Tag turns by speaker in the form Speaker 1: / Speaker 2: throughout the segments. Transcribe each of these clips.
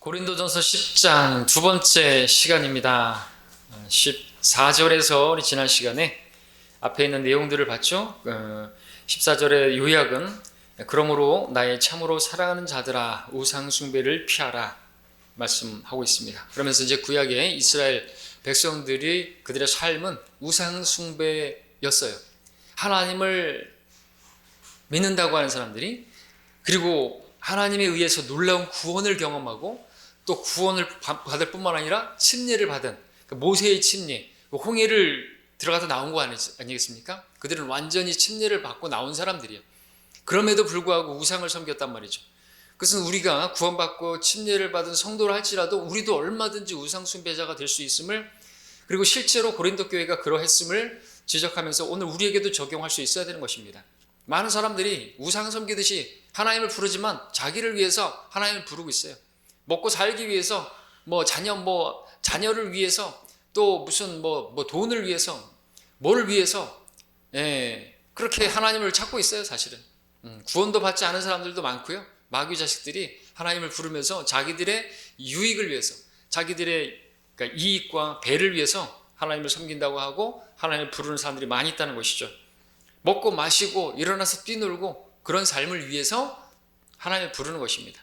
Speaker 1: 고린도전서 10장 두 번째 시간입니다. 14절에서 우리 지난 시간에 앞에 있는 내용들을 봤죠. 14절의 요약은 그러므로 나의 참으로 사랑하는 자들아 우상 숭배를 피하라 말씀하고 있습니다. 그러면서 이제 구약의 이스라엘 백성들이 그들의 삶은 우상 숭배였어요. 하나님을 믿는다고 하는 사람들이, 그리고 하나님에 의해서 놀라운 구원을 경험하고 또 구원을 받을 뿐만 아니라 침례를 받은 모세의 침례, 홍해를 들어가서 나온 거 아니겠습니까? 그들은 완전히 침례를 받고 나온 사람들이에요. 그럼에도 불구하고 우상을 섬겼단 말이죠. 그것은 우리가 구원받고 침례를 받은 성도를 할지라도 우리도 얼마든지 우상 숭배자가 될 수 있음을, 그리고 실제로 고린도 교회가 그러했음을 지적하면서 오늘 우리에게도 적용할 수 있어야 되는 것입니다. 많은 사람들이 우상 섬기듯이 하나님을 부르지만 자기를 위해서 하나님을 부르고 있어요. 먹고 살기 위해서, 자녀를 위해서, 또 무슨 돈을 위해서, 뭘 위해서, 그렇게 하나님을 찾고 있어요, 사실은. 구원도 받지 않은 사람들도 많고요. 마귀 자식들이 하나님을 부르면서 자기들의 유익을 위해서, 자기들의 그러니까 이익과 배를 위해서 하나님을 섬긴다고 하고 하나님을 부르는 사람들이 많이 있다는 것이죠. 먹고 마시고 일어나서 뛰놀고 그런 삶을 위해서 하나님을 부르는 것입니다.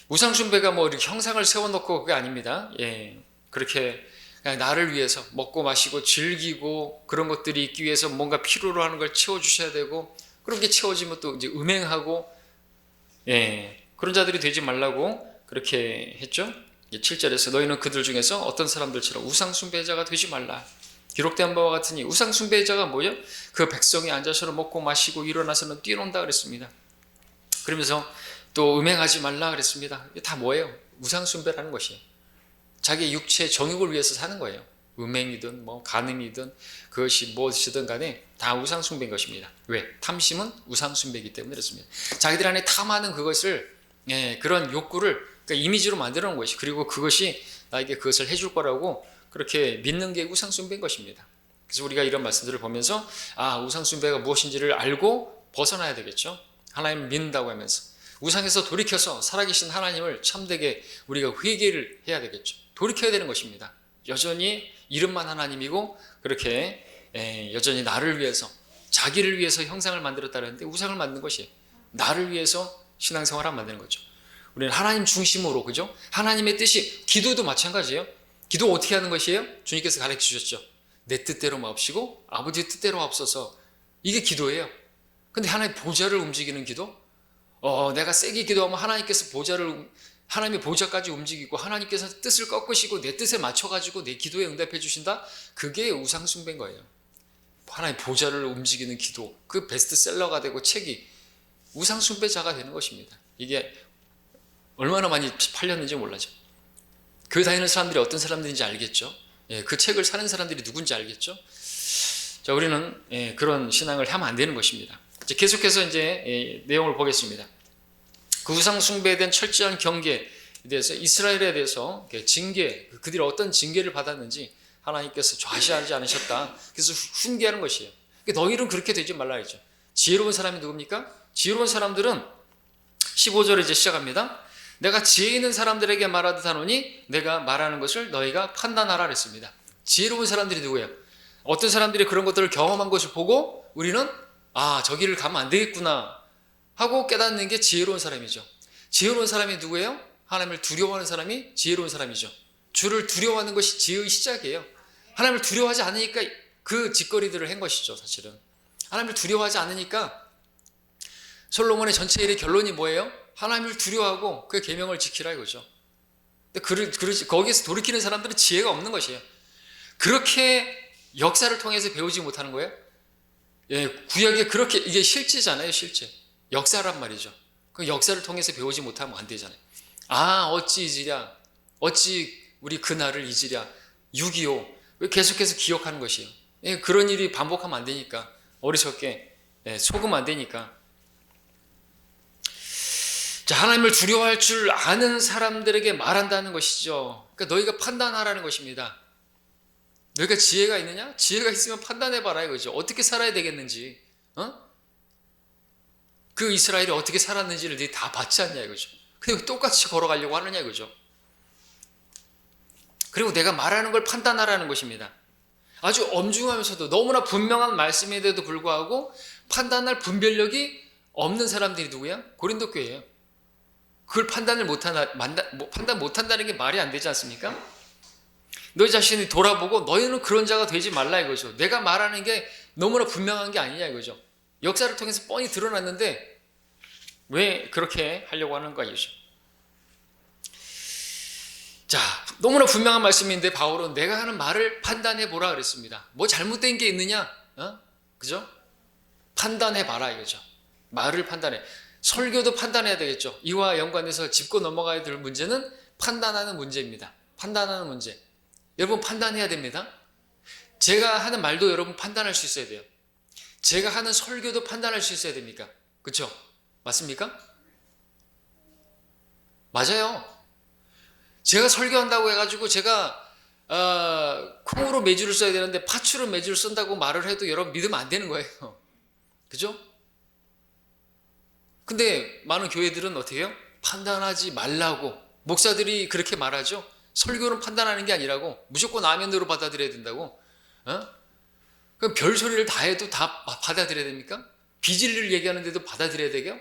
Speaker 1: 우상숭배가 이렇게 형상을 세워놓고 그게 아닙니다. 그렇게 그냥 나를 위해서 먹고 마시고 즐기고 그런 것들이 있기 위해서 뭔가 필요로 하는 걸 채워주셔야 되고, 그렇게 채워지면 또 이제 음행하고, 그런 자들이 되지 말라고 그렇게 했죠. 7절에서 너희는 그들 중에서 어떤 사람들처럼 우상숭배자가 되지 말라. 기록된 바와 같으니 우상숭배자가 뭐예요? 그 백성이 앉아서는 먹고 마시고 일어나서는 뛰논다 그랬습니다. 그러면서 또 음행하지 말라 그랬습니다. 이게 다 뭐예요? 우상숭배라는 것이에요. 자기 육체의 정욕을 위해서 사는 거예요. 음행이든 간음이든 그것이 무엇이든 간에 다 우상숭배인 것입니다. 왜? 탐심은 우상숭배이기 때문에 그렇습니다. 자기들 안에 탐하는 그것을, 그런 욕구를 그러니까 이미지로 만들어 놓은 것이, 그리고 그것이 나에게 그것을 해줄 거라고 그렇게 믿는 게 우상숭배인 것입니다. 그래서 우리가 이런 말씀들을 보면서 우상숭배가 무엇인지를 알고 벗어나야 되겠죠. 하나님을 믿는다고 하면서 우상에서 돌이켜서 살아계신 하나님을 참되게 우리가 회개를 해야 되겠죠. 돌이켜야 되는 것입니다. 여전히 이름만 하나님이고 그렇게 여전히 나를 위해서, 자기를 위해서 형상을 만들었다는데 우상을 만든 것이에요. 나를 위해서 신앙생활을 만드는 거죠. 우리는 하나님 중심으로, 그죠? 하나님의 뜻이, 기도도 마찬가지예요. 기도 어떻게 하는 것이에요? 주님께서 가르쳐 주셨죠. 내 뜻대로 마옵시고 아버지 뜻대로 하옵소서. 이게 기도예요. 근데 하나님 보좌를 움직이는 기도? 내가 세게 기도하면 하나님의 보좌까지 움직이고 하나님께서 뜻을 꺾으시고 내 뜻에 맞춰가지고 내 기도에 응답해 주신다? 그게 우상숭배인 거예요. 하나님의 보좌를 움직이는 기도, 그 베스트셀러가 되고 책이 우상숭배자가 되는 것입니다. 이게 얼마나 많이 팔렸는지 몰라죠. 교회 다니는 사람들이 어떤 사람들인지 알겠죠. 그 책을 사는 사람들이 누군지 알겠죠. 자, 우리는 그런 신앙을 하면 안 되는 것입니다. 계속해서 이제 내용을 보겠습니다. 그 우상 숭배에 대한 철저한 경계에 대해서, 이스라엘에 대해서 징계, 그들이 어떤 징계를 받았는지 하나님께서 좌시하지 않으셨다. 그래서 훈계하는 것이에요. 너희는 그렇게 되지 말라 했죠. 지혜로운 사람이 누굽니까? 지혜로운 사람들은 15절에 이제 시작합니다. 내가 지혜 있는 사람들에게 말하듯 하노니 내가 말하는 것을 너희가 판단하라 그랬습니다. 지혜로운 사람들이 누구예요? 어떤 사람들이 그런 것들을 경험한 것을 보고 우리는 저기를 가면 안 되겠구나 하고 깨닫는 게 지혜로운 사람이죠. 지혜로운 사람이 누구예요? 하나님을 두려워하는 사람이 지혜로운 사람이죠. 주를 두려워하는 것이 지혜의 시작이에요. 하나님을 두려워하지 않으니까 그 짓거리들을 한 것이죠. 사실은 하나님을 두려워하지 않으니까 솔로몬의 전체 일의 결론이 뭐예요? 하나님을 두려워하고 그의 계명을 지키라 이거죠. 근데 거기에서 돌이키는 사람들은 지혜가 없는 것이에요. 그렇게 역사를 통해서 배우지 못하는 거예요. 구약에 그렇게, 이게 실제잖아요. 실제 역사란 말이죠. 그 역사를 통해서 배우지 못하면 안 되잖아요. 어찌 잊으랴, 어찌 우리 그날을 잊으랴, 6.25 왜 계속해서 기억하는 것이에요. 그런 일이 반복하면 안 되니까, 어리석게 속으면 안 되니까. 자, 하나님을 두려워할 줄 아는 사람들에게 말한다는 것이죠. 그러니까 너희가 판단하라는 것입니다. 너희가 지혜가 있느냐? 지혜가 있으면 판단해봐라 이거죠. 어떻게 살아야 되겠는지, 그 이스라엘이 어떻게 살았는지를 너희 다 봤지 않냐 이거죠. 근데 왜 똑같이 걸어가려고 하느냐 이거죠. 그리고 내가 말하는 걸 판단하라는 것입니다. 아주 엄중하면서도 너무나 분명한 말씀인데도 불구하고 판단할 분별력이 없는 사람들이 누구야? 고린도 교회예요. 그걸 판단 못한다는 게 말이 안 되지 않습니까? 너희 자신이 돌아보고 너희는 그런 자가 되지 말라 이거죠. 내가 말하는 게 너무나 분명한 게 아니냐 이거죠. 역사를 통해서 뻔히 드러났는데 왜 그렇게 하려고 하는 거야 이거죠. 자, 너무나 분명한 말씀인데 바울은 내가 하는 말을 판단해 보라 그랬습니다. 뭐 잘못된 게 있느냐? 그죠? 판단해 봐라 이거죠. 말을 판단해. 설교도 판단해야 되겠죠. 이와 연관해서 짚고 넘어가야 될 문제는 판단하는 문제입니다. 판단하는 문제. 여러분 판단해야 됩니다. 제가 하는 말도 여러분 판단할 수 있어야 돼요. 제가 하는 설교도 판단할 수 있어야 됩니까? 그렇죠? 맞습니까? 맞아요. 제가 설교한다고 해가지고 제가 콩으로 매주를 써야 되는데 파추로 매주를 쓴다고 말을 해도 여러분 믿으면 안 되는 거예요. 그죠? 근데 많은 교회들은 어떻게 해요? 판단하지 말라고 목사들이 그렇게 말하죠. 설교는 판단하는 게 아니라고 무조건 아멘으로 받아들여야 된다고. 그럼 별소리를 다 해도 다 받아들여야 됩니까? 비진리를 얘기하는데도 받아들여야 되게요?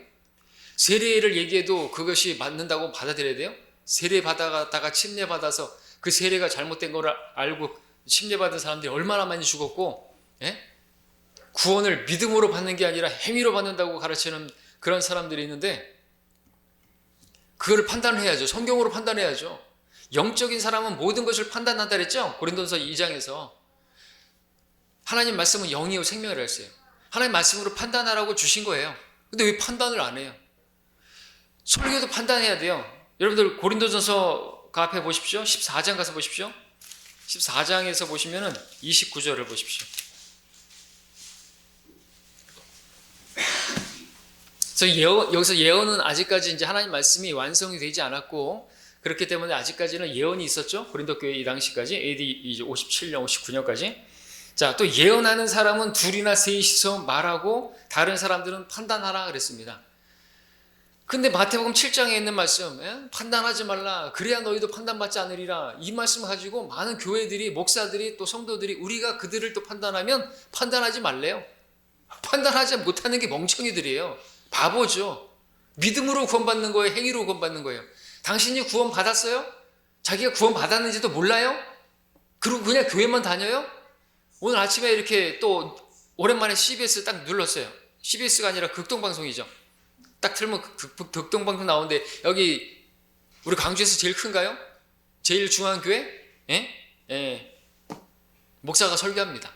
Speaker 1: 세례를 얘기해도 그것이 맞는다고 받아들여야 돼요? 세례 받아다가 침례 받아서 그 세례가 잘못된 걸 알고 침례 받은 사람들이 얼마나 많이 죽었고, 구원을 믿음으로 받는 게 아니라 행위로 받는다고 가르치는 그런 사람들이 있는데, 그걸 판단해야죠. 성경으로 판단해야죠. 영적인 사람은 모든 것을 판단한다 그랬죠? 고린도서 2장에서 하나님 말씀은 영이요 생명이라 했어요. 하나님 말씀으로 판단하라고 주신 거예요. 근데 왜 판단을 안 해요? 설교도 판단해야 돼요. 여러분들 고린도전서 그 앞에 보십시오. 14장 가서 보십시오. 14장에서 보시면은 29절을 보십시오. 그래서 여기서 예언은 아직까지 이제 하나님 말씀이 완성이 되지 않았고, 그렇기 때문에 아직까지는 예언이 있었죠. 고린도 교회 이 당시까지 AD 57년, 59년까지. 자, 또 예언하는 사람은 둘이나 셋이서 말하고 다른 사람들은 판단하라 그랬습니다. 근데 마태복음 7장에 있는 말씀, 판단하지 말라. 그래야 너희도 판단받지 않으리라. 이 말씀을 가지고 많은 교회들이, 목사들이, 또 성도들이 우리가 그들을 또 판단하면 판단하지 말래요. 판단하지 못하는 게 멍청이들이에요. 바보죠. 믿음으로 구원받는 거예요? 행위로 구원받는 거예요? 당신이 구원받았어요? 자기가 구원받았는지도 몰라요? 그리고 그냥 교회만 다녀요? 오늘 아침에 이렇게 또 오랜만에 CBS 딱 눌렀어요. CBS가 아니라 극동방송이죠. 딱 틀면 극동방송 나오는데 여기 우리 광주에서 제일 큰가요? 제일 중앙 교회? 목사가 설교합니다.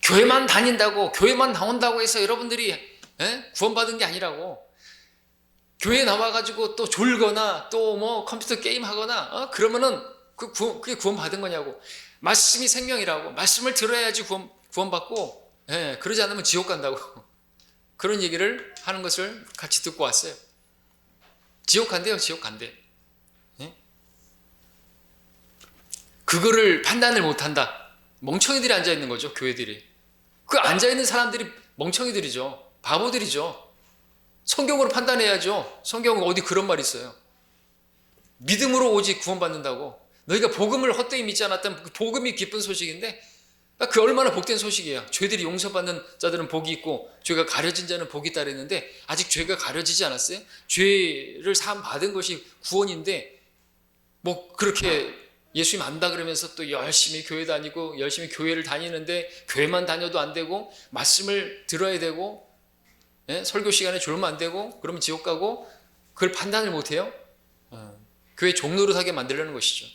Speaker 1: 교회만 다닌다고, 교회만 나온다고 해서 여러분들이 구원받은 게 아니라고. 교회 나와가지고 또 졸거나 또 뭐 컴퓨터 게임 하거나 그러면은 그게 구원받은 거냐고. 말씀이 생명이라고. 말씀을 들어야지 구원받고, 그러지 않으면 지옥 간다고. 그런 얘기를 하는 것을 같이 듣고 왔어요. 지옥 간대요, 지옥 간대. 그거를 판단을 못한다. 멍청이들이 앉아있는 거죠, 교회들이. 그 앉아있는 사람들이 멍청이들이죠. 바보들이죠. 성경으로 판단해야죠. 성경은 어디 그런 말이 있어요. 믿음으로 오직 구원받는다고. 너희가 복음을 헛되이 믿지 않았다면 그 복음이 기쁜 소식인데, 그 얼마나 복된 소식이에요. 죄들이 용서받는 자들은 복이 있고 죄가 가려진 자는 복이 있다 그랬는데 아직 죄가 가려지지 않았어요? 죄를 사함 받은 것이 구원인데 뭐 그렇게 예수님 안다 그러면서 또 열심히 교회 다니고 열심히 교회를 다니는데 교회만 다녀도 안 되고 말씀을 들어야 되고 설교 시간에 졸면 안 되고 그러면 지옥 가고, 그걸 판단을 못해요? 교회 종노릇하게 만들려는 것이죠.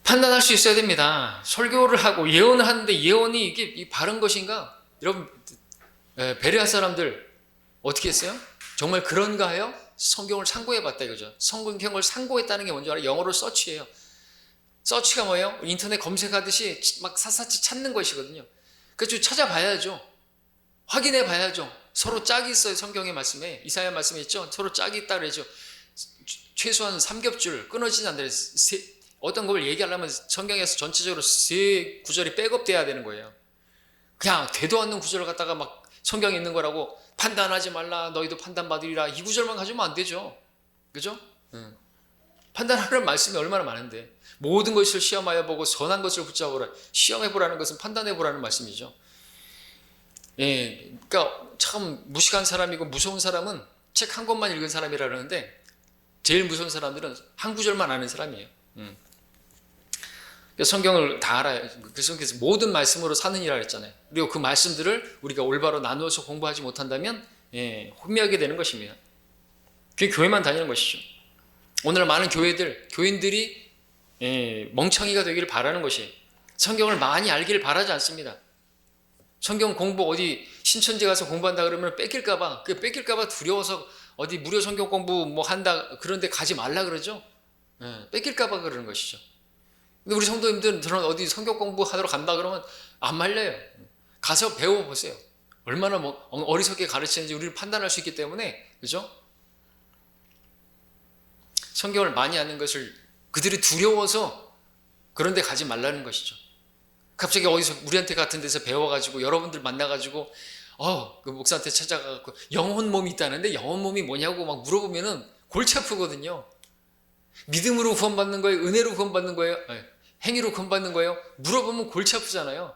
Speaker 1: 판단할 수 있어야 됩니다. 설교를 하고 예언을 하는데 예언이 이게 바른 것인가? 여러분, 베레아 사람들 어떻게 했어요? 정말 그런가 해요? 성경을 상고해봤다 이거죠. 성경을 상고했다는 게 뭔지 알아요? 영어로 서치예요. 서치가 뭐예요? 인터넷 검색하듯이 막 샅샅이 찾는 것이거든요. 그래서 찾아봐야죠. 확인해 봐야죠. 서로 짝이 있어요. 성경의 말씀에. 이사야 말씀에 있죠. 서로 짝이 있다 그러죠. 최소한 삼겹줄 끊어지지 않는다. 어떤 걸 얘기하려면 성경에서 전체적으로 세 구절이 백업돼야 되는 거예요. 그냥 되도 않는 구절을 갖다가 막 성경에 있는 거라고 판단하지 말라 너희도 판단받으리라 이 구절만 가지면 안 되죠. 그죠? 판단하라는 말씀이 얼마나 많은데 모든 것을 시험하여 보고 선한 것을 붙잡으라. 시험해보라는 것은 판단해보라는 말씀이죠. 예, 그러니까 참 무식한 사람이고 무서운 사람은 책 한 권만 읽은 사람이라 그러는데 제일 무서운 사람들은 한 구절만 아는 사람이에요. 그러니까 성경을 다 알아요. 그래서 모든 말씀으로 사느니라 했잖아요. 그리고 그 말씀들을 우리가 올바로 나누어서 공부하지 못한다면 혼미하게 되는 것입니다. 그게 교회만 다니는 것이죠. 오늘 많은 교인들이 멍청이가 되기를 바라는 것이에요. 성경을 많이 알기를 바라지 않습니다. 성경 공부 어디 신천지 가서 공부한다 그러면 뺏길까봐 두려워서 어디 무료 성경 공부 뭐 한다 그런데 가지 말라 그러죠. 뺏길까봐 그러는 것이죠. 근데 우리 성도님들은 어디 성경 공부하러 간다 그러면 안 말려요. 가서 배워보세요. 얼마나 어리석게 가르치는지 우리를 판단할 수 있기 때문에, 그죠? 성경을 많이 아는 것을 그들이 두려워서 그런 데 가지 말라는 것이죠. 갑자기 어디서 우리한테 같은 데서 배워가지고 여러분들 만나가지고 그 목사한테 찾아가고 영혼 몸이 있다는데 영혼 몸이 뭐냐고 막 물어보면은 골치 아프거든요. 믿음으로 구원받는 거예요? 은혜로 구원받는 거예요? 행위로 구원받는 거예요? 물어보면 골치 아프잖아요.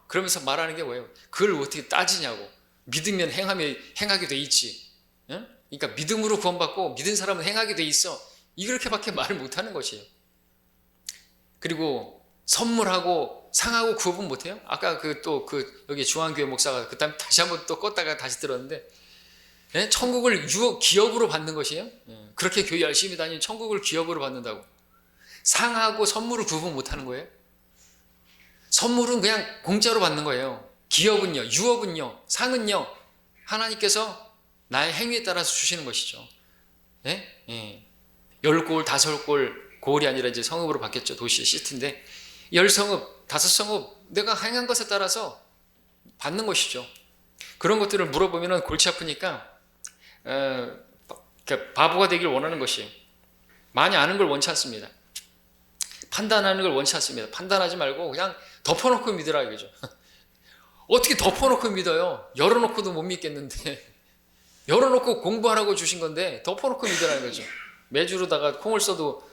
Speaker 1: 그러면서 말하는 게 뭐예요? 그걸 어떻게 따지냐고. 믿으면 행하게 돼 있지. 그러니까 믿음으로 구원받고 믿은 사람은 행하게 돼 있어. 이렇게밖에 말을 못하는 것이에요. 그리고 선물하고 상하고 구분 못해요? 아까 여기 중앙교회 목사가 그 다음에 다시 한번 또 껐다가 다시 들었는데 천국을 기업으로 받는 것이에요? 그렇게 교회 열심히 다니면 천국을 기업으로 받는다고. 상하고 선물을 구분 못하는 거예요? 선물은 그냥 공짜로 받는 거예요. 기업은요, 유업은요, 상은요, 하나님께서 나의 행위에 따라서 주시는 것이죠. 10골, 5골, 고을이 아니라 이제 성읍으로 바뀌었죠. 도시의 시티인데 10성읍, 5성읍 내가 행한 것에 따라서 받는 것이죠. 그런 것들을 물어보면 골치 아프니까 바보가 되길 원하는 것이에요. 많이 아는 걸 원치 않습니다. 판단하는 걸 원치 않습니다. 판단하지 말고 그냥 덮어놓고 믿으라 이거죠. 어떻게 덮어놓고 믿어요? 열어놓고도 못 믿겠는데 열어놓고 공부하라고 주신 건데 덮어놓고 믿으라 이거죠. 매주로다가 콩을 써도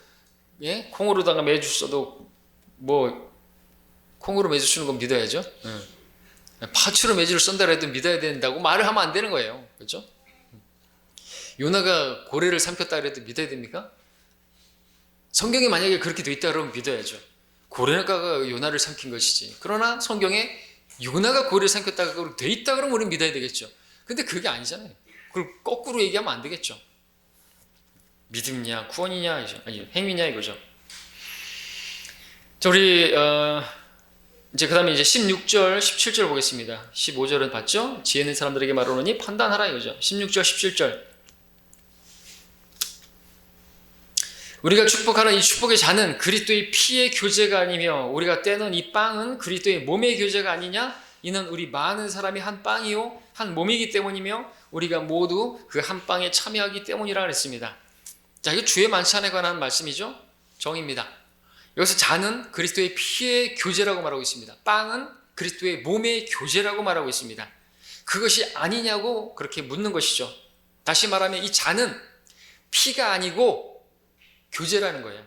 Speaker 1: 콩으로다가 매주 써도 뭐 콩으로 매주 쓰는 건 믿어야죠. 파츠로 매주를 쓴다 해도 믿어야 된다고 말을 하면 안 되는 거예요. 그렇죠? 요나가 고래를 삼켰다 해도 믿어야 됩니까? 성경에 만약에 그렇게 돼 있다 그러면 믿어야죠. 고래가 요나를 삼킨 것이지. 그러나 성경에 요나가 고래를 삼켰다고 돼 있다 그러면 우리는 믿어야 되겠죠. 근데 그게 아니잖아요. 그걸 거꾸로 얘기하면 안 되겠죠. 믿음이냐 구원이냐 아니 행위냐 이거죠. 자, 우리 이제 그다음에 이제 16절 17절 보겠습니다. 15절은 봤죠? 지혜 있는 사람들에게 말하노니 판단하라 이거죠. 16절 17절 우리가 축복하는 이 축복의 잔은 그리스도의 피의 교제가 아니며 우리가 떼는 이 빵은 그리스도의 몸의 교제가 아니냐? 이는 우리 많은 사람이 한 빵이요 한 몸이기 때문이며 우리가 모두 그 한 빵에 참여하기 때문이라 그랬습니다. 자, 이거 주의 만찬에 관한 말씀이죠. 정입니다. 여기서 잔은 그리스도의 피의 교제라고 말하고 있습니다. 빵은 그리스도의 몸의 교제라고 말하고 있습니다. 그것이 아니냐고 그렇게 묻는 것이죠. 다시 말하면 이 잔은 피가 아니고 교제라는 거예요.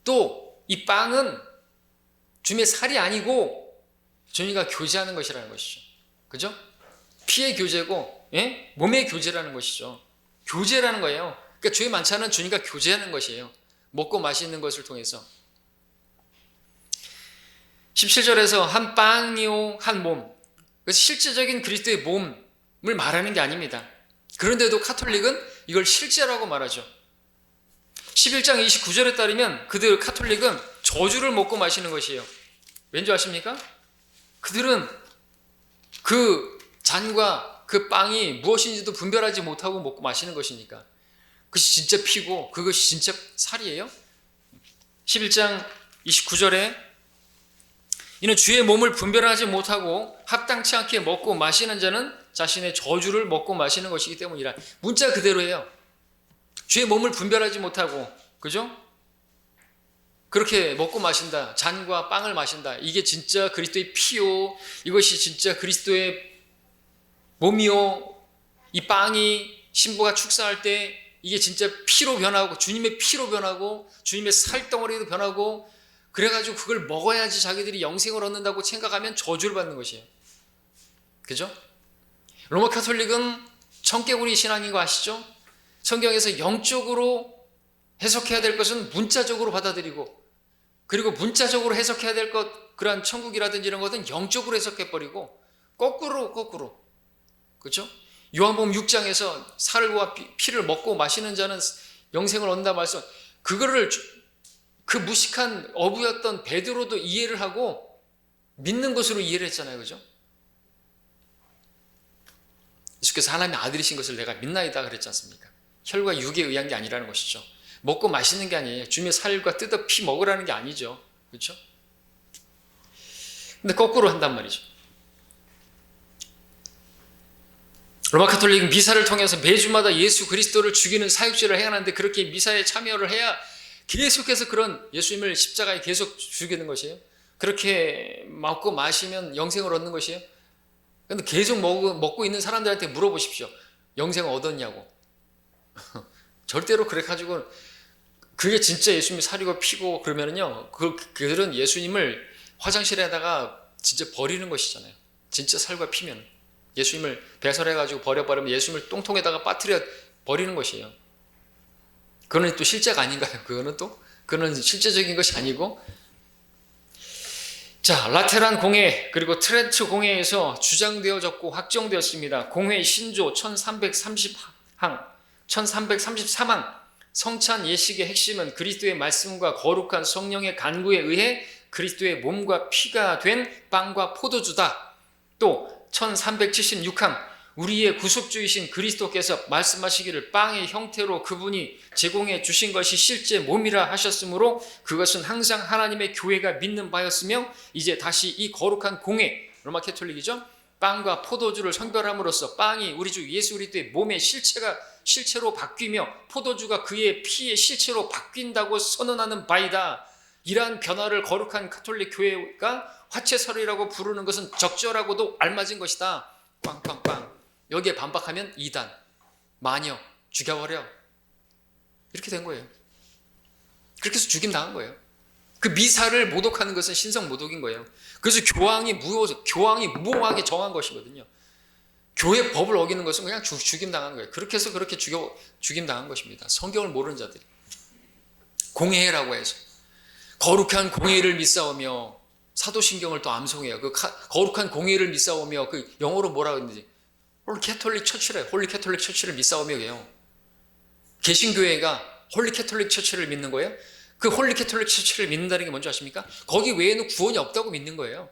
Speaker 1: 또 이 빵은 주님의 살이 아니고 저희가 교제하는 것이라는 것이죠. 그죠? 피의 교제고 몸의 교제라는 것이죠. 교제라는 거예요. 그러니까 주의 만찬은 주님과 교제하는 것이에요. 먹고 마시는 것을 통해서. 17절에서 한 빵이요 한 몸. 그래서 실제적인 그리스도의 몸을 말하는 게 아닙니다. 그런데도 카톨릭은 이걸 실제라고 말하죠. 11장 29절에 따르면 그들 카톨릭은 저주를 먹고 마시는 것이에요. 왠지 아십니까? 그들은 그 잔과 그 빵이 무엇인지도 분별하지 못하고 먹고 마시는 것이니까 그것이 진짜 피고 그것이 진짜 살이에요. 11장 29절에 이는 주의 몸을 분별하지 못하고 합당치 않게 먹고 마시는 자는 자신의 저주를 먹고 마시는 것이기 때문이라. 문자 그대로예요. 주의 몸을 분별하지 못하고, 그죠? 그렇게 먹고 마신다. 잔과 빵을 마신다. 이게 진짜 그리스도의 피요. 이것이 진짜 그리스도의 몸이요, 이 빵이 신부가 축사할 때 이게 진짜 피로 변하고 주님의 피로 변하고 주님의 살덩어리로 변하고 그래가지고 그걸 먹어야지 자기들이 영생을 얻는다고 생각하면 저주를 받는 것이에요. 그죠? 로마 가톨릭은 청개구리 신앙인 거 아시죠? 성경에서 영적으로 해석해야 될 것은 문자적으로 받아들이고 그리고 문자적으로 해석해야 될 것 그러한 천국이라든지 이런 것은 영적으로 해석해버리고 거꾸로 그렇죠? 요한복음 6장에서 살과 피를 먹고 마시는 자는 영생을 얻는다 말씀 그거를 그 무식한 어부였던 베드로도 이해를 하고 믿는 것으로 이해를 했잖아요. 그죠? 예수께서 하나님의 아들이신 것을 내가 믿나이다 그랬지 않습니까? 혈과 육에 의한 게 아니라는 것이죠. 먹고 마시는 게 아니에요. 주님의 살과 뜯어 피 먹으라는 게 아니죠. 그렇죠? 근데 거꾸로 한단 말이죠. 로마 가톨릭은 미사를 통해서 매주마다 예수 그리스도를 죽이는 사역질을 해야 하는데 그렇게 미사에 참여를 해야 계속해서 그런 예수님을 십자가에 계속 죽이는 것이에요. 그렇게 먹고 마시면 영생을 얻는 것이에요. 근데 계속 먹고 있는 사람들한테 물어보십시오. 영생을 얻었냐고. 절대로 그래 가지고 그게 진짜 예수님이 살이고 피고 그러면은요. 그들은 예수님을 화장실에다가 진짜 버리는 것이잖아요. 진짜 살과 피면 예수님을 배설해 가지고 버려버리면 예수님을 똥통에다가 빠뜨려 버리는 것이에요. 그거는 또 실제가 아닌가요? 그거는 실제적인 것이 아니고 자, 라테란 공회 그리고 트렌트 공회에서 주장되어졌고 확정되었습니다. 공회 신조 1330항, 1333항 성찬 예식의 핵심은 그리스도의 말씀과 거룩한 성령의 간구에 의해 그리스도의 몸과 피가 된 빵과 포도주다. 또 1376항 우리의 구속주이신 그리스도께서 말씀하시기를 빵의 형태로 그분이 제공해 주신 것이 실제 몸이라 하셨으므로 그것은 항상 하나님의 교회가 믿는 바였으며 이제 다시 이 거룩한 공회 로마 캐톨릭이죠. 빵과 포도주를 성별함으로써 빵이 우리 주 예수 그리스도의 몸의 실체로 바뀌며 포도주가 그의 피의 실체로 바뀐다고 선언하는 바이다. 이러한 변화를 거룩한 가톨릭 교회가 화채설이라고 부르는 것은 적절하고도 알맞은 것이다. 빵빵빵. 여기에 반박하면 이단, 마녀, 죽여버려. 이렇게 된 거예요. 그렇게 해서 죽임 당한 거예요. 그 미사를 모독하는 것은 신성 모독인 거예요. 그래서 교황이 무모하게 정한 것이거든요. 교회 법을 어기는 것은 그냥 죽임 당한 거예요. 그렇게 해서 그렇게 죽임 당한 것입니다. 성경을 모르는 자들이. 공회라고 해서. 거룩한 공회를 믿사오며 사도신경을 또 암송해요. 그 거룩한 공회를 믿사오며 그 영어로 뭐라 그러는지 홀리 캐톨릭 처치래. 홀리 캐톨릭 처치를 믿사오며 해요. 개신교회가 홀리 캐톨릭 처치를 믿는 거예요. 그 홀리 캐톨릭 처치를 믿는다는 게 뭔지 아십니까? 거기 외에는 구원이 없다고 믿는 거예요.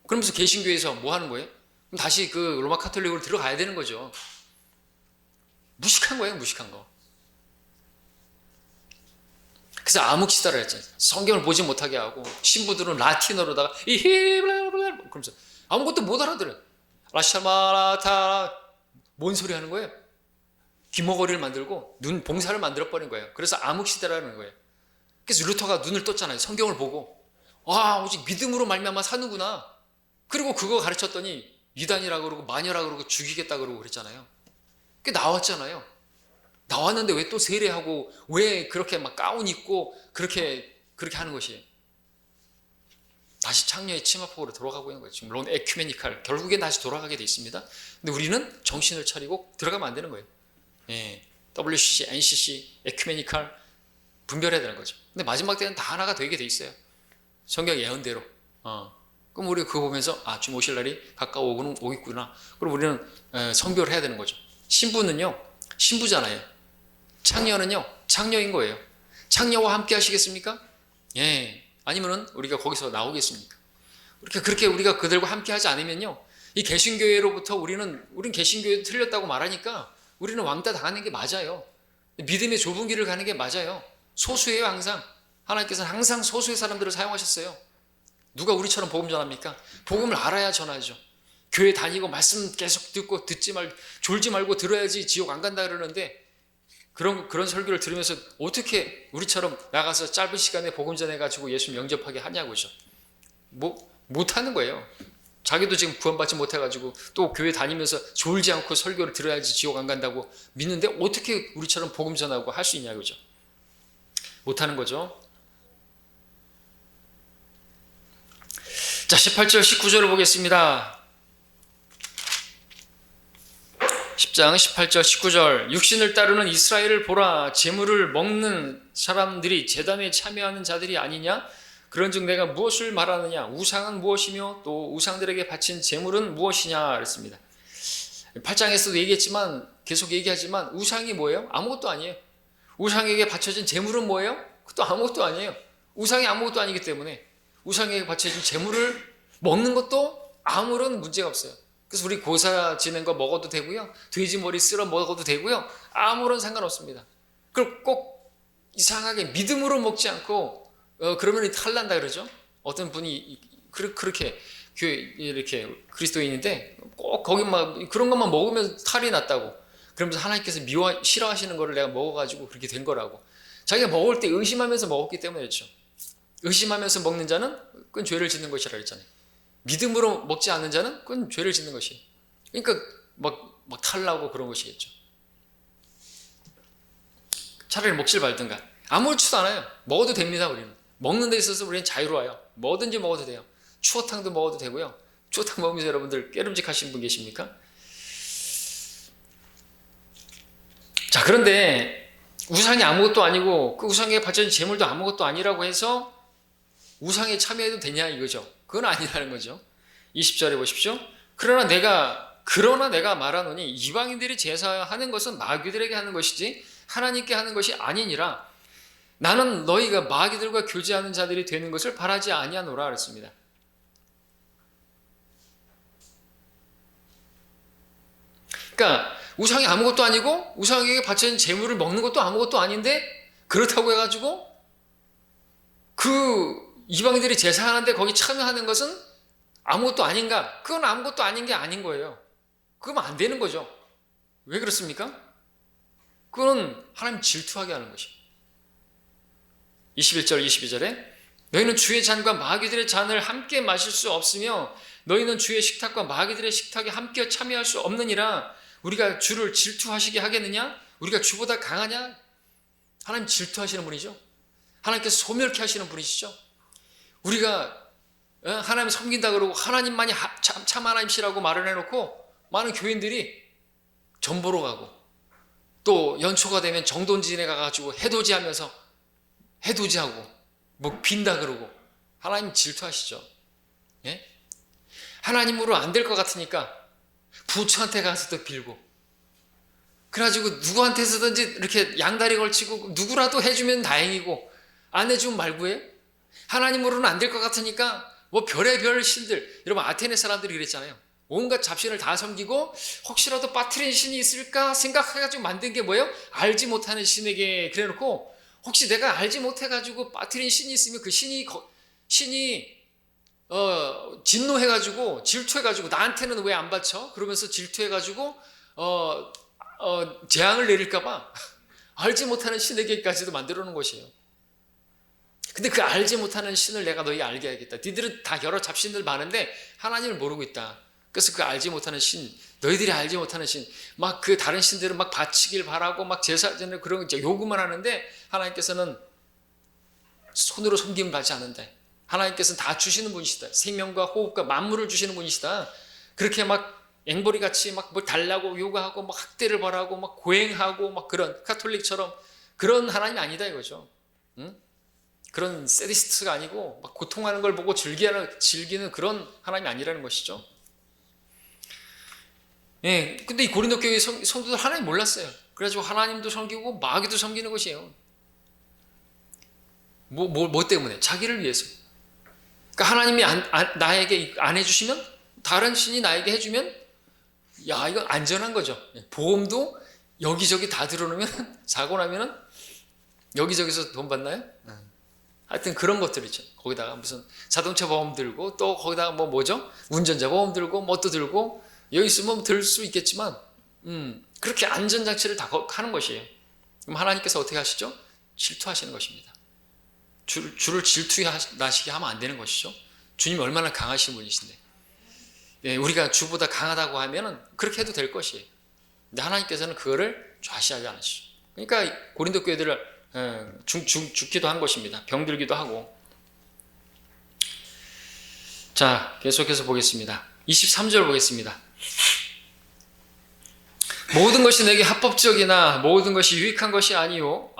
Speaker 1: 그러면서 개신교회에서 뭐 하는 거예요? 그럼 다시 그 로마 카톨릭으로 들어가야 되는 거죠. 무식한 거예요, 무식한 거. 그래서 암흑시다를 했잖아요. 성경을 보지 못하게 하고 신부들은 라틴어로다가 그러면서 아무것도 못 알아들어요. 라샤마라타 뭔 소리 하는 거예요? 귀머거리를 만들고 눈 봉사를 만들어버린 거예요. 그래서 암흑시대라는 거예요. 그래서 루터가 눈을 떴잖아요. 성경을 보고 오직 믿음으로 말미암아 사는구나. 그리고 그거 가르쳤더니 이단이라고 그러고 마녀라고 그러고 죽이겠다 그러고 그랬잖아요. 그게 나왔잖아요. 나왔는데 왜 또 세례하고 왜 그렇게 막 가운 입고 그렇게 하는 것이에요. 다시 창녀의 치마폭으로 돌아가고 있는 거예요. 지금 론 에큐메니칼 결국엔 다시 돌아가게 돼 있습니다. 근데 우리는 정신을 차리고 들어가면 안 되는 거예요. WCC, NCC, 에큐메니칼 분별해야 되는 거죠. 근데 마지막 때는 다 하나가 되게 돼 있어요. 성경 예언대로. 그럼 우리가 그거 보면서 주님 오실 날이 가까워 오겠구나. 그럼 우리는 성별을 해야 되는 거죠. 신부는요, 신부잖아요. 창녀는요, 창녀인 거예요. 창녀와 함께 하시겠습니까? 아니면은 우리가 거기서 나오겠습니까? 그렇게 우리가 그들과 함께 하지 않으면요, 이 개신교회로부터 우리는 개신교회도 틀렸다고 말하니까 우리는 왕따 당하는 게 맞아요. 믿음의 좁은 길을 가는 게 맞아요. 소수예요, 항상. 하나님께서는 항상 소수의 사람들을 사용하셨어요. 누가 우리처럼 복음 전합니까? 복음을 알아야 전하죠. 교회 다니고 말씀 계속 듣고 졸지 말고 들어야지 지옥 안 간다 그러는데 그런 설교를 들으면서 어떻게 우리처럼 나가서 짧은 시간에 복음 전해가지고 예수 영접하게 하냐고죠. 못하는 거예요. 자기도 지금 구원받지 못해가지고 또 교회 다니면서 졸지 않고 설교를 들어야지 지옥 안 간다고 믿는데 어떻게 우리처럼 복음 전하고 할 수 있냐, 그죠? 못하는 거죠. 자, 18절 19절을 보겠습니다. 10장 18절 19절 육신을 따르는 이스라엘을 보라. 제물을 먹는 사람들이 제단에 참여하는 자들이 아니냐? 그런즉 내가 무엇을 말하느냐? 우상은 무엇이며 또 우상들에게 바친 제물은 무엇이냐? 그랬습니다. 8장에서도 얘기했지만 계속 얘기하지만 우상이 뭐예요? 아무것도 아니에요. 우상에게 바쳐진 제물은 뭐예요? 그것도 아무것도 아니에요. 우상이 아무것도 아니기 때문에 우상에게 바쳐진 제물을 먹는 것도 아무런 문제가 없어요. 그래서 우리 고사 지낸 거 먹어도 되고요. 돼지 머리 쓸어 먹어도 되고요. 아무런 상관없습니다. 그걸 꼭 이상하게 믿음으로 먹지 않고 그러면 탈난다 그러죠. 어떤 분이 그렇게 교회 이렇게 그리스도인인데 꼭 거기 막 그런 것만 먹으면 탈이 났다고. 그러면서 하나님께서 싫어하시는 거를 내가 먹어가지고 그렇게 된 거라고. 자기가 먹을 때 의심하면서 먹었기 때문에 그렇죠. 의심하면서 먹는 자는 그건 죄를 짓는 것이라 그랬잖아요. 믿음으로 먹지 않는 자는 그건 죄를 짓는 것이에요. 그러니까 막 탈나고 그런 것이겠죠. 차라리 먹질 말든가. 아무렇지도 않아요. 먹어도 됩니다. 우리는 먹는 데 있어서 우리는 자유로워요. 뭐든지 먹어도 돼요. 추어탕도 먹어도 되고요. 추어탕 먹으면서 여러분들 깨름직하신 분 계십니까? 자, 그런데 우상이 아무것도 아니고 그 우상에 바쳐진 제물도 아무것도 아니라고 해서 우상에 참여해도 되냐 이거죠. 그건 아니라는 거죠. 20절에 보십시오. 그러나 내가 말하노니 이방인들이 제사하는 것은 마귀들에게 하는 것이지 하나님께 하는 것이 아니니라. 나는 너희가 마귀들과 교제하는 자들이 되는 것을 바라지 아니하노라 그랬습니다. 그러니까 우상이 아무것도 아니고 우상에게 바쳐진 제물을 먹는 것도 아무것도 아닌데 그렇다고 해가지고 그 이방인들이 제사하는데 거기 참여하는 것은 아무것도 아닌가? 그건 아무것도 아닌 게 아닌 거예요. 그러면 안 되는 거죠. 왜 그렇습니까? 그건 하나님 질투하게 하는 것이에요. 21절 22절에 너희는 주의 잔과 마귀들의 잔을 함께 마실 수 없으며 너희는 주의 식탁과 마귀들의 식탁에 함께 참여할 수 없느니라. 우리가 주를 질투하시게 하겠느냐? 우리가 주보다 강하냐? 하나님 질투하시는 분이죠. 하나님께서 소멸케 하시는 분이시죠. 우리가 하나님 섬긴다 그러고 하나님만이 참 하나님이시라고 말을 해놓고 많은 교인들이 전보로 가고 또 연초가 되면 정돈진에 가가지고 해돋이하면서 해돋이하고 뭐 빈다 그러고 하나님 질투하시죠. 예? 하나님으로 안 될 것 같으니까 부처한테 가서도 빌고 그래가지고 누구한테서든지 이렇게 양다리 걸치고 누구라도 해주면 다행이고 안 해주면 말고요. 하나님으로는 안 될 것 같으니까 뭐 별의별 신들, 여러분 아테네 사람들이 그랬잖아요. 온갖 잡신을 다 섬기고 혹시라도 빠트린 신이 있을까 생각해가지고 만든 게 뭐예요? 알지 못하는 신에게 그래놓고 혹시 내가 알지 못해가지고 빠트린 신이 있으면 그 신이 진노해가지고 질투해가지고 나한테는 왜 안 바쳐? 그러면서 질투해가지고 재앙을 내릴까봐 알지 못하는 신에게까지도 만들어 놓은 것이에요. 근데 그 알지 못하는 신을 내가 너희 알게 해야겠다. 니들은 다 여러 잡신들 많은데 하나님을 모르고 있다. 그래서 그 알지 못하는 신, 너희들이 알지 못하는 신, 막 그 다른 신들은 막 바치길 바라고 막 제사전에 그런 요구만 하는데 하나님께서는 손으로 섬김을 받지 않는데 하나님께서는 다 주시는 분이시다. 생명과 호흡과 만물을 주시는 분이시다. 그렇게 막 앵벌이 같이 막 뭘 달라고 요구하고 막 학대를 벌하고 막 고행하고 막 그런 카톨릭처럼 그런 하나님이 아니다 이거죠. 응? 그런 세디스트가 아니고 막 고통하는 걸 보고 즐기는 그런 하나님이 아니라는 것이죠. 예, 근데 이 고린도 교회 성도들 하나님 몰랐어요. 그래가지고 하나님도 섬기고 마귀도 섬기는 것이에요. 뭐 때문에? 자기를 위해서. 그러니까 하나님이 나에게 안 해주시면 다른 신이 나에게 해주면 야 이거 안전한 거죠. 보험도 여기저기 다 들어놓으면 사고 나면은 여기저기서 돈 받나요? 하여튼 그런 것들이죠. 거기다가 무슨 자동차 보험 들고 또 거기다가 뭐죠? 운전자 보험 들고 뭐 또 들고 여기 있으면 들 수 있겠지만 그렇게 안전장치를 다 하는 것이에요. 그럼 하나님께서 어떻게 하시죠? 질투하시는 것입니다. 주를 질투나시게 하면 안 되는 것이죠. 주님이 얼마나 강하신 분이신데. 우리가 주보다 강하다고 하면은 그렇게 해도 될 것이에요. 근데 하나님께서는 그거를 좌시하지 않으시죠. 그러니까 고린도 교회들을 죽기도 한 것입니다. 병들기도 하고. 자, 계속해서 보겠습니다. 23절 보겠습니다. 모든 것이 내게 합법적이나 모든 것이 유익한 것이 아니요.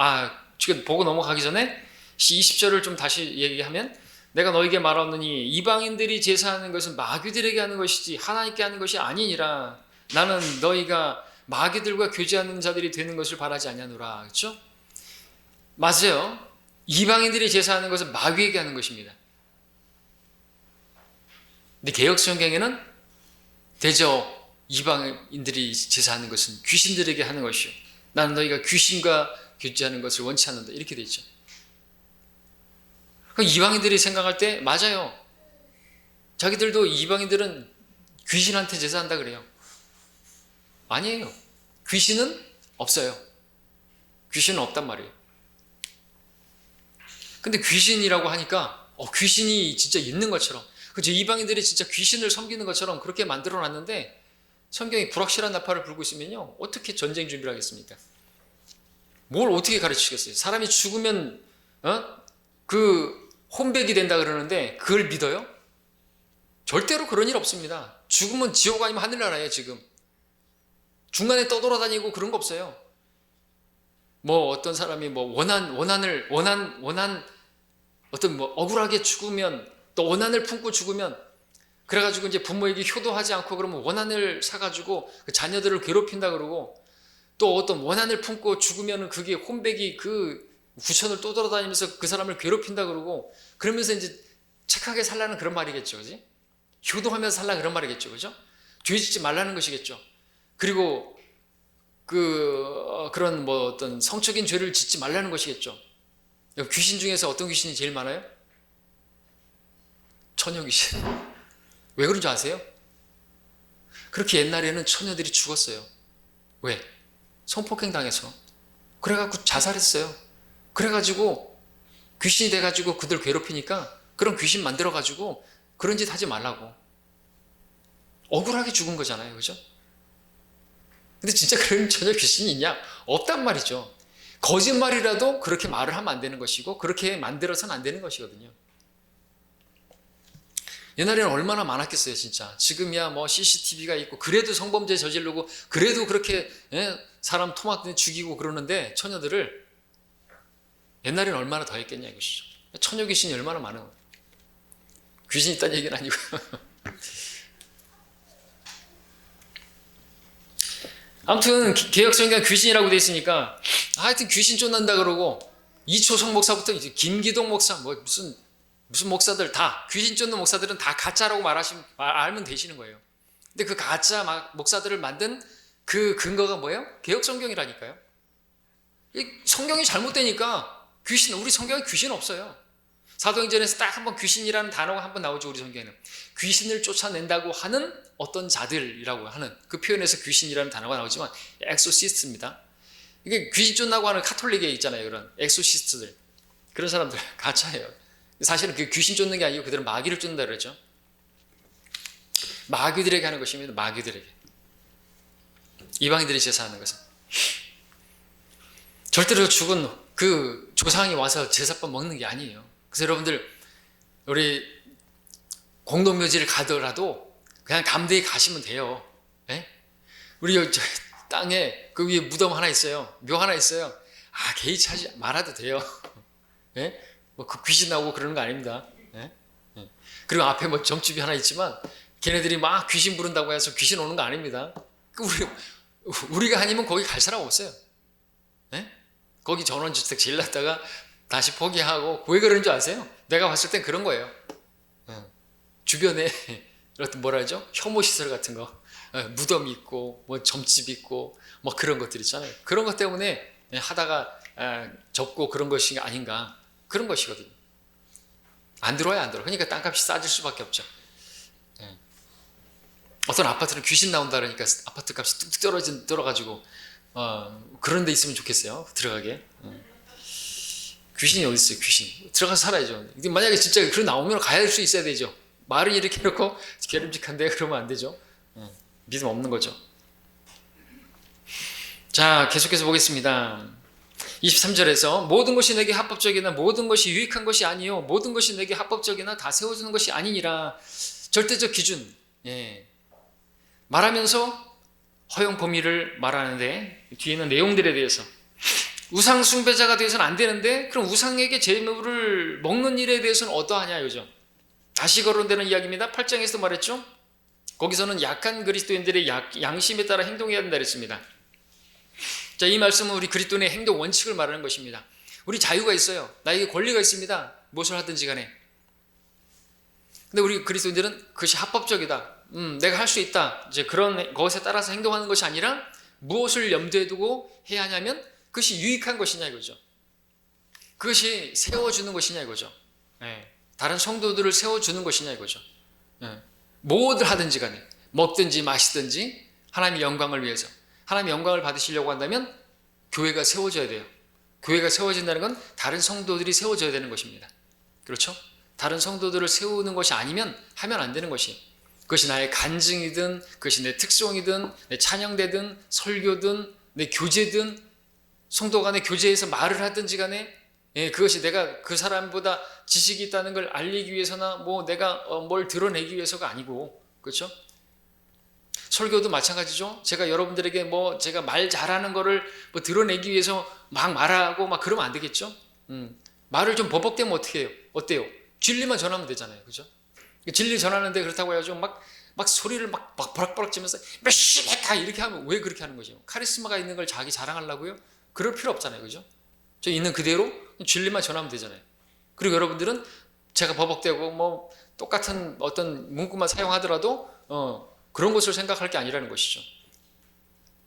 Speaker 1: 지금 보고 넘어가기 전에 20절을 좀 다시 얘기하면, 내가 너에게 말하노니 이방인들이 제사하는 것은 마귀들에게 하는 것이지 하나님께 하는 것이 아니니라. 나는 너희가 마귀들과 교제하는 자들이 되는 것을 바라지 아니하노라. 그렇죠? 맞아요. 이방인들이 제사하는 것은 마귀에게 하는 것입니다. 근데 개역 성경에는 대저 이방인들이 제사하는 것은 귀신들에게 하는 것이요, 나는 너희가 귀신과 교제하는 것을 원치 않는다, 이렇게 돼 있죠. 이방인들이 생각할 때 맞아요. 자기들도 이방인들은 귀신한테 제사한다 그래요. 아니에요. 귀신은 없어요. 귀신은 없단 말이에요. 근데 귀신이라고 하니까 귀신이 진짜 있는 것처럼, 그죠? 이방인들이 진짜 귀신을 섬기는 것처럼 그렇게 만들어 놨는데, 성경이 불확실한 나팔을 불고 있으면요, 어떻게 전쟁 준비를 하겠습니까? 뭘 어떻게 가르치겠어요? 사람이 죽으면 그 혼백이 된다 그러는데 그걸 믿어요? 절대로 그런 일 없습니다. 죽으면 지옥 아니면 하늘나라예요. 지금 중간에 떠돌아다니고 그런 거 없어요. 뭐 어떤 사람이 뭐 원한 어떤 뭐 억울하게 죽으면, 또 원한을 품고 죽으면, 그래가지고 이제 부모에게 효도하지 않고 그러면 원한을 사가지고 그 자녀들을 괴롭힌다 그러고, 또 어떤 원한을 품고 죽으면 그게 혼백이 그 구천을 떠돌아다니면서 그 사람을 괴롭힌다 그러고, 그러면서 이제 착하게 살라는 그런 말이겠죠. 그지? 효도하면서 살라 그런 말이겠죠. 그죠? 죄 짓지 말라는 것이겠죠. 그리고 그런 뭐 어떤 성적인 죄를 짓지 말라는 것이겠죠. 귀신 중에서 어떤 귀신이 제일 많아요? 처녀 귀신. 왜 그런 줄 아세요? 그렇게 옛날에는 처녀들이 죽었어요. 왜? 성폭행 당해서. 그래갖고 자살했어요. 그래가지고 귀신이 돼가지고 그들 괴롭히니까 그런 귀신 만들어가지고 그런 짓 하지 말라고. 억울하게 죽은 거잖아요. 그죠? 근데 진짜 그런 처녀 귀신이 있냐? 없단 말이죠. 거짓말이라도 그렇게 말을 하면 안 되는 것이고, 그렇게 만들어서는 안 되는 것이거든요. 옛날에는 얼마나 많았겠어요, 진짜. 지금이야 뭐 CCTV가 있고, 그래도 성범죄 저지르고, 그래도 그렇게 사람 토막 죽이고 그러는데, 처녀들을 옛날에는 얼마나 더 했겠냐 이것이죠. 처녀 귀신이 얼마나 많은 거예요. 귀신 있다는 얘기는 아니고. 아무튼 개혁성경 귀신이라고 돼 있으니까 하여튼 귀신 쫓는다 그러고, 이초성 목사부터 이제 김기동 목사 뭐 무슨 목사들 다, 귀신 쫓는 목사들은 다 가짜라고 알면 되시는 거예요. 근데 그 가짜 목사들을 만든 그 근거가 뭐예요? 개혁성경이라니까요. 이 성경이 잘못되니까 우리 성경에 귀신 없어요. 사도행전에서 딱 한번 귀신이라는 단어가 한번 나오죠. 우리 성경에는 귀신을 쫓아낸다고 하는 어떤 자들이라고 하는 그 표현에서 귀신이라는 단어가 나오지만 엑소시스트입니다. 이게 귀신 쫓는다고 하는 카톨릭에 있잖아요. 그런 엑소시스트들, 그런 사람들 가짜예요. 사실은 그 귀신 쫓는 게 아니고 그들은 마귀를 쫓는다 그러죠. 마귀들에게 하는 것입니다. 마귀들에게. 이방인들이 제사하는 것은 절대로 죽은 그 조상이 와서 제사밥 먹는 게 아니에요. 그래서 여러분들, 우리 공동묘지를 가더라도 그냥 담대히 가시면 돼요. 예? 우리 여기 땅에 그 위에 무덤 하나 있어요. 묘 하나 있어요. 개의치하지 말아도 돼요. 예? 뭐 그 귀신 나오고 그러는 거 아닙니다. 예? 예. 그리고 앞에 뭐 점집이 하나 있지만 걔네들이 막 귀신 부른다고 해서 귀신 오는 거 아닙니다. 우리가 아니면 거기 갈 사람 없어요. 예? 거기 전원주택 질렀다가 다시 포기하고, 왜 그런 줄 아세요? 내가 봤을 땐 그런 거예요. 주변에 뭐라 하죠? 혐오시설 같은 거, 무덤 있고 뭐 점집 있고 뭐 그런 것들 있잖아요. 그런 것 때문에 하다가 접고 그런 것이 아닌가, 그런 것이거든요. 안 들어와요, 안 들어. 그러니까 땅값이 싸질 수밖에 없죠. 어떤 아파트는 귀신 나온다 그러니까 아파트 값이 뚝뚝 떨어가지고 그런 데 있으면 좋겠어요. 들어가게. 귀신이 어디 있어요? 귀신 들어가서 살아야죠. 만약에 진짜 그런 나오면 가야 할 수 있어야 되죠. 말은 이렇게 해놓고 게으름직한데 그러면 안 되죠. 믿음 없는 거죠. 자, 계속해서 보겠습니다. 23절에서 모든 것이 내게 합법적이나 모든 것이 유익한 것이 아니요 모든 것이 내게 합법적이나 다 세워주는 것이 아니니라. 절대적 기준. 말하면서 허용 범위를 말하는데 뒤에 있는 내용들에 대해서 우상 숭배자가 되어서는 안 되는데 그럼 우상에게 제물을 먹는 일에 대해서는 어떠하냐 이거죠. 다시 거론되는 이야기입니다. 8장에서도 말했죠. 거기서는 약한 그리스도인들의 양심에 따라 행동해야 된다 그랬습니다. 자, 이 말씀은 우리 그리스도인의 행동 원칙을 말하는 것입니다. 우리 자유가 있어요. 나에게 권리가 있습니다. 무엇을 하든지 간에. 근데 우리 그리스도인들은 그것이 합법적이다. 내가 할 수 있다. 이제 그런 것에 따라서 행동하는 것이 아니라 무엇을 염두에 두고 해야 하냐면 그것이 유익한 것이냐 이거죠. 그것이 세워주는 것이냐 이거죠. 다른 성도들을 세워주는 것이냐 이거죠. 뭐를 하든지 간에 먹든지 마시든지 하나님의 영광을 위해서 하나님의 영광을 받으시려고 한다면 교회가 세워져야 돼요. 교회가 세워진다는 건 다른 성도들이 세워져야 되는 것입니다. 그렇죠? 다른 성도들을 세우는 것이 아니면 하면 안 되는 것이에요. 그것이 나의 간증이든 그것이 내 특성이든 내 찬양대든 설교든 내 교제든 성도 간의 교제에서 말을 하든지 간에 그것이 내가 그 사람보다 지식이 있다는 걸 알리기 위해서나 뭐 내가 뭘 드러내기 위해서가 아니고 그렇죠? 설교도 마찬가지죠. 제가 여러분들에게 뭐 제가 말 잘하는 거를 뭐 드러내기 위해서 막 말하고 막 그러면 안 되겠죠? 말을 좀 버벅대면 어떻게 해요? 어때요? 진리만 전하면 되잖아요. 그죠? 진리 전하는데 그렇다고 해가지고 막 소리를 막 버럭버럭 지면서 몇십 했다 이렇게 하면 왜 그렇게 하는 거죠? 카리스마가 있는 걸 자기 자랑하려고요? 그럴 필요 없잖아요. 그죠? 저 있는 그대로 진리만 전하면 되잖아요. 그리고 여러분들은 제가 버벅대고 뭐 똑같은 어떤 문구만 사용하더라도 그런 것을 생각할 게 아니라는 것이죠.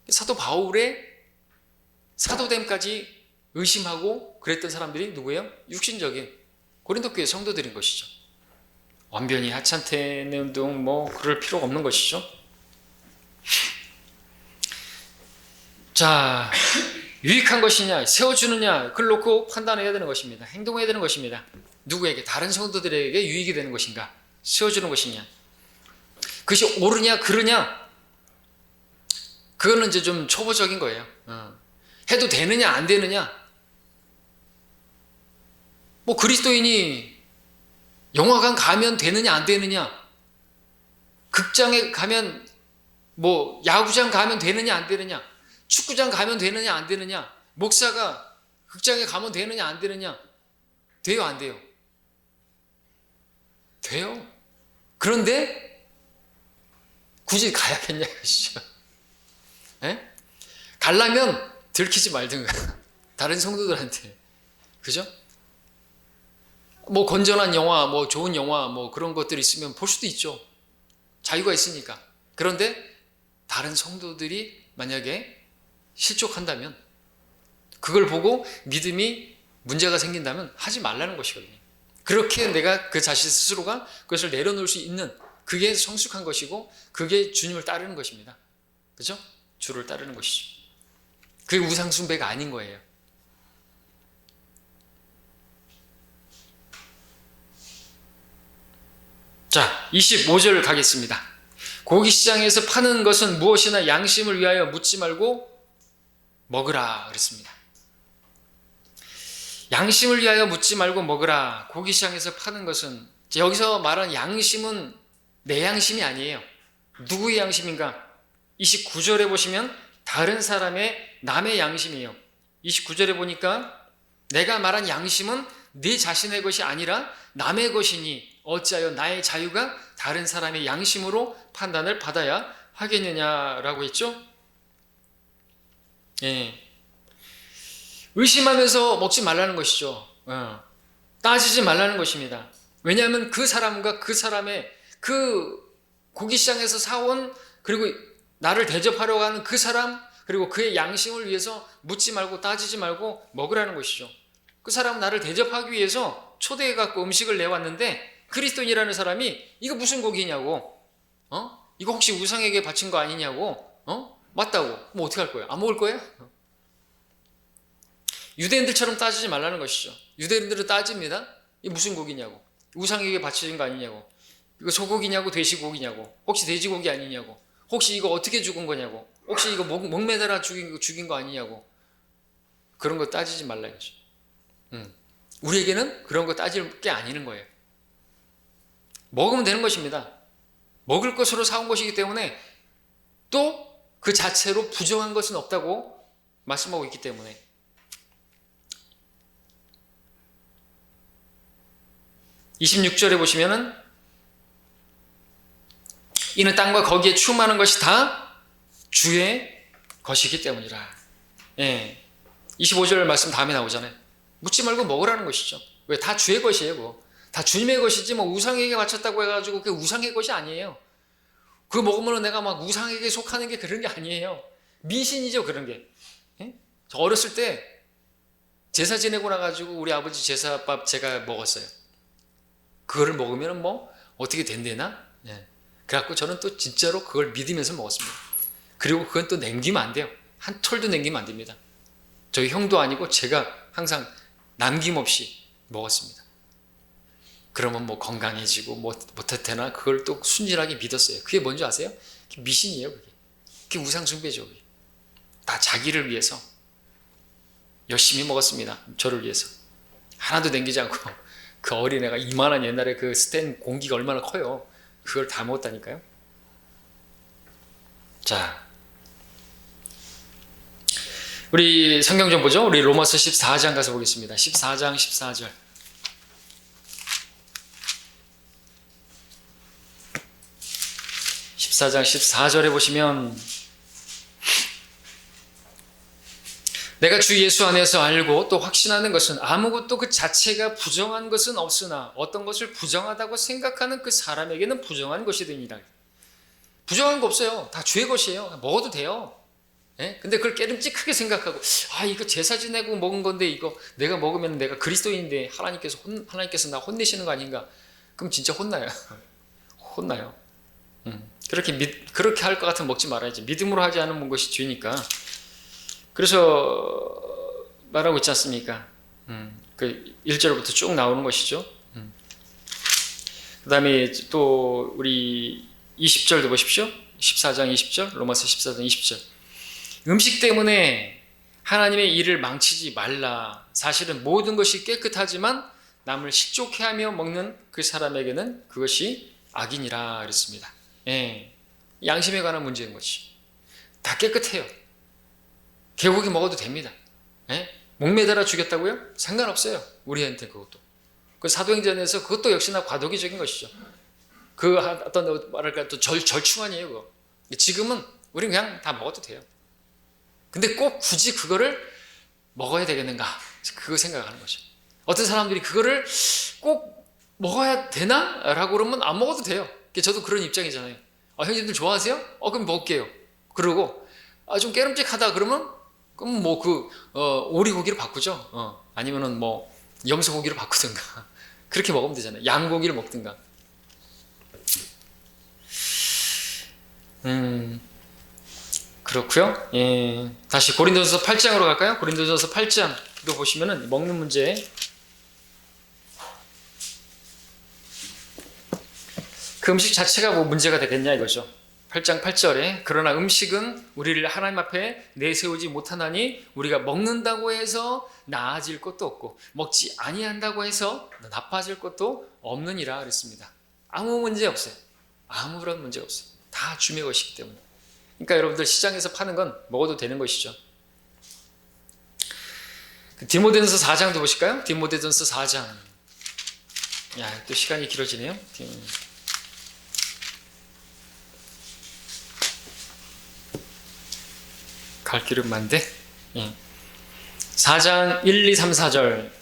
Speaker 1: 사도 바울의 사도됨까지 의심하고 그랬던 사람들이 누구예요? 육신적인 고린도 교회 성도들인 것이죠. 완전히 하찮다는 등 뭐 그럴 필요가 없는 것이죠. 자, 유익한 것이냐 세워주느냐 그걸 놓고 판단해야 되는 것입니다. 행동해야 되는 것입니다. 누구에게? 다른 성도들에게 유익이 되는 것인가? 세워주는 것이냐? 그것이 옳으냐 그르냐? 그거는 이제 좀 초보적인 거예요. 해도 되느냐 안 되느냐? 뭐 그리스도인이 영화관 가면 되느냐 안 되느냐? 극장에 가면 뭐 야구장 가면 되느냐 안 되느냐? 축구장 가면 되느냐 안 되느냐? 목사가 극장에 가면 되느냐 안 되느냐? 돼요 안 돼요? 돼요. 그런데 굳이 가야겠냐 이것이죠. 가려면 들키지 말든가 다른 성도들한테. 그죠? 뭐 건전한 영화, 뭐 좋은 영화, 뭐 그런 것들이 있으면 볼 수도 있죠. 자유가 있으니까. 그런데 다른 성도들이 만약에 실족한다면 그걸 보고 믿음이 문제가 생긴다면 하지 말라는 것이거든요. 그렇게 내가 그 자신 스스로가 그것을 내려놓을 수 있는 그게 성숙한 것이고 그게 주님을 따르는 것입니다. 그죠? 주를 따르는 것이죠. 그게 우상숭배가 아닌 거예요. 자, 25절 가겠습니다. 고기시장에서 파는 것은 무엇이나 양심을 위하여 묻지 말고 먹으라 그랬습니다. 양심을 위하여 묻지 말고 먹으라. 고기시장에서 파는 것은 여기서 말하는 양심은 내 양심이 아니에요. 누구의 양심인가? 29절에 보시면 다른 사람의 남의 양심이에요. 29절에 보니까 내가 말한 양심은 네 자신의 것이 아니라 남의 것이니 어찌하여 나의 자유가 다른 사람의 양심으로 판단을 받아야 하겠느냐라고 했죠. 의심하면서 먹지 말라는 것이죠. 따지지 말라는 것입니다. 왜냐하면 그 사람과 그 사람의 그 고기시장에서 사온 그리고 나를 대접하려고 하는 그 사람 그리고 그의 양심을 위해서 묻지 말고 따지지 말고 먹으라는 것이죠. 그 사람은 나를 대접하기 위해서 초대해갖고 음식을 내왔는데 그리스도인이라는 사람이 이거 무슨 고기냐고 이거 혹시 우상에게 바친 거 아니냐고 맞다고 뭐 어떻게 할 거예요? 안 먹을 거예요? 유대인들처럼 따지지 말라는 것이죠. 유대인들은 따집니다. 이게 무슨 고기냐고 우상에게 바치는 거 아니냐고 이거 소고기냐고 돼지고기냐고, 혹시 돼지고기 아니냐고, 혹시 이거 어떻게 죽은 거냐고, 혹시 이거 목매달아 죽인 거 아니냐고. 그런 거 따지지 말라 이거죠. 우리에게는 그런 거 따질 게 아니는 거예요. 먹으면 되는 것입니다. 먹을 것으로 사온 것이기 때문에 또 그 자체로 부정한 것은 없다고 말씀하고 있기 때문에. (26절에) 보시면은 이는 땅과 거기에 충만한 것이 다 주의 것이기 때문이라. 예. 25절 말씀 다음에 나오잖아요. 묻지 말고 먹으라는 것이죠. 왜? 다 주의 것이에요. 뭐. 다 주님의 것이지 뭐 우상에게 바쳤다고 해가지고 그게 우상의 것이 아니에요. 그거 먹으면 내가 막 우상에게 속하는 게 그런 게 아니에요. 미신이죠, 그런 게. 예? 저 어렸을 때 제사 지내고 나가지고 우리 아버지 제사밥 제가 먹었어요. 그거를 먹으면 뭐 어떻게 된대나? 예. 그래갖고 저는 또 진짜로 그걸 믿으면서 먹었습니다. 그리고 그건 또 남기면 안 돼요. 한 톨도 남기면 안 됩니다. 저희 형도 아니고 제가 항상 남김없이 먹었습니다. 그러면 뭐 건강해지고 뭐 못했대나 그걸 또 순진하게 믿었어요. 그게 뭔지 아세요? 그게 미신이에요. 그게 우상숭배죠. 그게. 다 자기를 위해서 열심히 먹었습니다. 저를 위해서. 하나도 남기지 않고. 그 어린애가 이만한 옛날에 그 스텐 공기가 얼마나 커요. 그걸 다 먹었다니까요. 자, 우리 성경 좀 보죠. 우리 로마서 14장 가서 보겠습니다. 14장 14절. 14장 14절에 보시면 내가 주 예수 안에서 알고 또 확신하는 것은 아무것도 그 자체가 부정한 것은 없으나 어떤 것을 부정하다고 생각하는 그 사람에게는 부정한 것이 되니라. 부정한 거 없어요. 다 주의 것이에요. 먹어도 돼요. 예? 근데 그걸 깨름직하게 생각하고 이거 제사 지내고 먹은 건데 이거 내가 먹으면 내가 그리스도인인데 하나님께서 나 혼내시는 거 아닌가? 그럼 진짜 혼나요. 혼나요. 그렇게 할 것 같으면 먹지 말아야지. 믿음으로 하지 않은 것이 죄니까. 그래서 말하고 있지 않습니까? 그 1절부터 쭉 나오는 것이죠. 그 다음에 또 우리 20절도 보십시오. 14장 20절, 로마서 14장 20절. 음식 때문에 하나님의 일을 망치지 말라. 사실은 모든 것이 깨끗하지만 남을 식좋게 하며 먹는 그 사람에게는 그것이 악이니라 그랬습니다. 예, 양심에 관한 문제인 것이. 다 깨끗해요. 개고기 먹어도 됩니다. 예? 목매달아 죽였다고요? 상관없어요. 우리한테 그것도. 그 사도행전에서 그것도 역시나 과도기적인 것이죠. 그 어떤 말할까 또 절충안이에요. 그거. 지금은 우리는 그냥 다 먹어도 돼요. 근데 꼭 굳이 그거를 먹어야 되겠는가? 그거 생각하는 거죠. 어떤 사람들이 그거를 꼭 먹어야 되나? 라고 그러면 안 먹어도 돼요. 저도 그런 입장이잖아요. 형님들 좋아하세요? 그럼 먹을게요. 그러고 좀 깨름직하다 그러면 그럼 뭐 오리고기로 바꾸죠. 아니면은 뭐 염소고기로 바꾸든가. 그렇게 먹으면 되잖아요. 양고기를 먹든가. 그렇고요. 예. 다시 고린도전서 8장으로 갈까요? 고린도전서 8장도 보시면은 먹는 문제. 그 음식 자체가 뭐 문제가 되겠냐 이거죠. 8장 8절에 그러나 음식은 우리를 하나님 앞에 내세우지 못하나니 우리가 먹는다고 해서 나아질 것도 없고 먹지 아니한다고 해서 나빠질 것도 없느니라 그랬습니다. 아무 문제 없어요. 아무런 문제가 없어요. 다 주의 것이기 때문에. 그러니까 여러분들 시장에서 파는 건 먹어도 되는 것이죠. 디모데전서 4장도 보실까요? 디모데전서 4장. 또 시간이 길어지네요. 갈 길은 많은데 4장 1, 2, 3, 4절.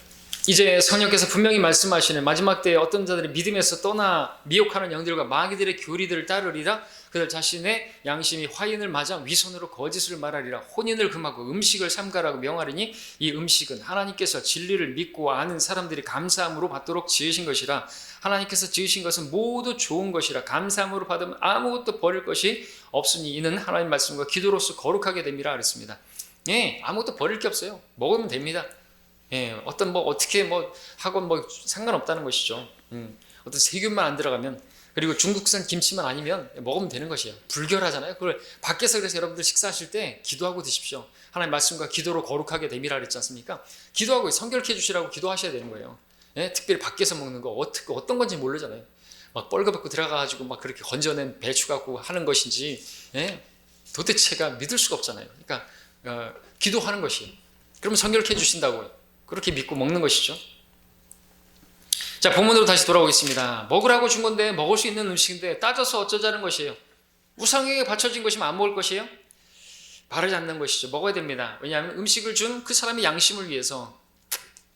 Speaker 1: 이제 성령께서 분명히 말씀하시는 마지막 때에 어떤 자들이 믿음에서 떠나 미혹하는 영들과 마귀들의 교리들을 따르리라. 그들 자신의 양심이 화인을 맞아 위선으로 거짓을 말하리라. 혼인을 금하고 음식을 삼가라고 명하리니 이 음식은 하나님께서 진리를 믿고 아는 사람들이 감사함으로 받도록 지으신 것이라. 하나님께서 지으신 것은 모두 좋은 것이라. 감사함으로 받으면 아무것도 버릴 것이 없으니 이는 하나님 말씀과 기도로서 거룩하게 됨이라 그랬습니다. 아무것도 버릴 게 없어요. 먹으면 됩니다. 어떻게 하건 상관없다는 것이죠. 어떤 세균만 안 들어가면 그리고 중국산 김치만 아니면 먹으면 되는 것이에요. 불결하잖아요. 그걸 밖에서 그래서 여러분들 식사하실 때 기도하고 드십시오. 하나님 말씀과 기도로 거룩하게 됨이라 그랬지 않습니까? 기도하고 성결케 해주시라고 기도하셔야 되는 거예요. 예? 특별히 밖에서 먹는 거 어떤 건지 모르잖아요. 막 뻘거벗고 들어가가지고 막 그렇게 건져낸 배추 갖고 하는 것인지, 예? 도대체가 믿을 수가 없잖아요. 그러니까 기도하는 것이에요. 그러면 성결케 해주신다고 그렇게 믿고 먹는 것이죠. 자, 본문으로 다시 돌아오겠습니다. 먹으라고 준 건데 먹을 수 있는 음식인데 따져서 어쩌자는 것이에요. 우상에게 바쳐진 것이면 안 먹을 것이에요? 바르지 않는 것이죠. 먹어야 됩니다. 왜냐하면 음식을 준 그 사람의 양심을 위해서,